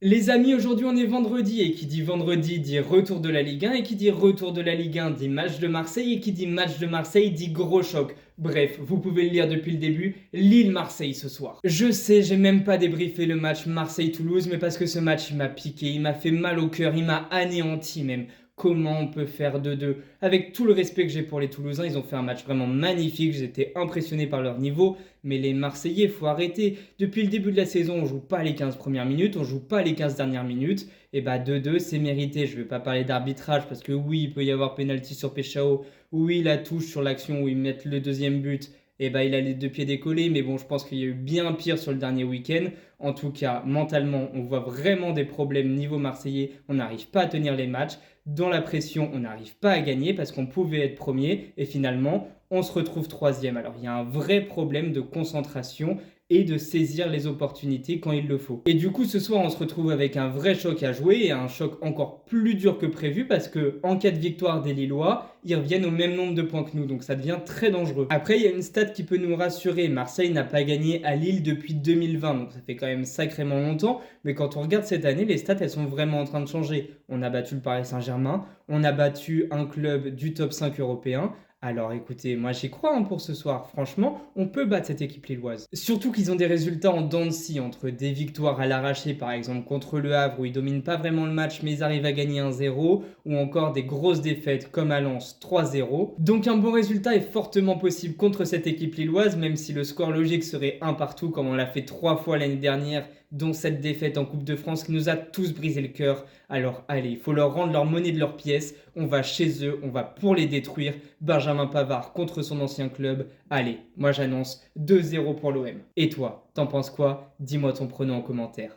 Les amis, aujourd'hui on est vendredi et qui dit vendredi dit retour de la Ligue 1 et qui dit retour de la Ligue 1 dit match de Marseille et qui dit match de Marseille dit gros choc. Bref, vous pouvez le lire depuis le début, Lille-Marseille ce soir. Je sais, j'ai même pas débriefé le match Marseille-Toulouse, mais parce que ce match il m'a piqué, il m'a fait mal au cœur, il m'a anéanti même. Comment on peut faire 2-2? Avec tout le respect que j'ai pour les Toulousains, ils ont fait un match vraiment magnifique, j'étais impressionné par leur niveau, mais les Marseillais, faut arrêter. Depuis le début de la saison, on joue pas les 15 premières minutes, on joue pas les 15 dernières minutes, et bah 2-2 c'est mérité. Je vais pas parler d'arbitrage parce que oui, il peut y avoir pénalty sur Péchao, oui, la touche sur l'action où ils mettent le deuxième but, et bah il a les deux pieds décollés, mais bon, je pense qu'il y a eu bien pire sur le dernier week-end. En tout cas, mentalement, on voit vraiment des problèmes niveau marseillais, on n'arrive pas à tenir les matchs. Dans la pression, on n'arrive pas à gagner parce qu'on pouvait être premier et finalement, on se retrouve troisième. Alors, il y a un vrai problème de concentration et de saisir les opportunités quand il le faut. Et du coup, ce soir, on se retrouve avec un vrai choc à jouer et un choc encore plus dur que prévu parce que en cas de victoire des Lillois, ils reviennent au même nombre de points que nous, donc ça devient très dangereux. Après, il y a une stat qui peut nous rassurer. Marseille n'a pas gagné à Lille depuis 2020, donc ça fait quand même sacrément longtemps. Mais quand on regarde cette année, les stats, elles sont vraiment en train de changer. On a battu le Paris Saint-Germain, on a battu un club du top 5 européen. Alors écoutez, moi j'y crois pour ce soir. Franchement, on peut battre cette équipe lilloise. Surtout qu'ils ont des résultats en dents de scie, entre des victoires à l'arraché, par exemple contre Le Havre, où ils dominent pas vraiment le match, mais ils arrivent à gagner 1-0, ou encore des grosses défaites comme à Lens 3-0. Donc un bon résultat est fortement possible contre cette équipe lilloise, même si le score logique serait 1 partout, comme on l'a fait 3 fois l'année dernière, dont cette défaite en Coupe de France qui nous a tous brisé le cœur. Alors allez, il faut leur rendre leur monnaie de leur pièce. On va chez eux, on va pour les détruire. Benjamin Pavard contre son ancien club. Allez, moi j'annonce 2-0 pour l'OM. Et toi, t'en penses quoi? Dis-moi ton pronom en commentaire.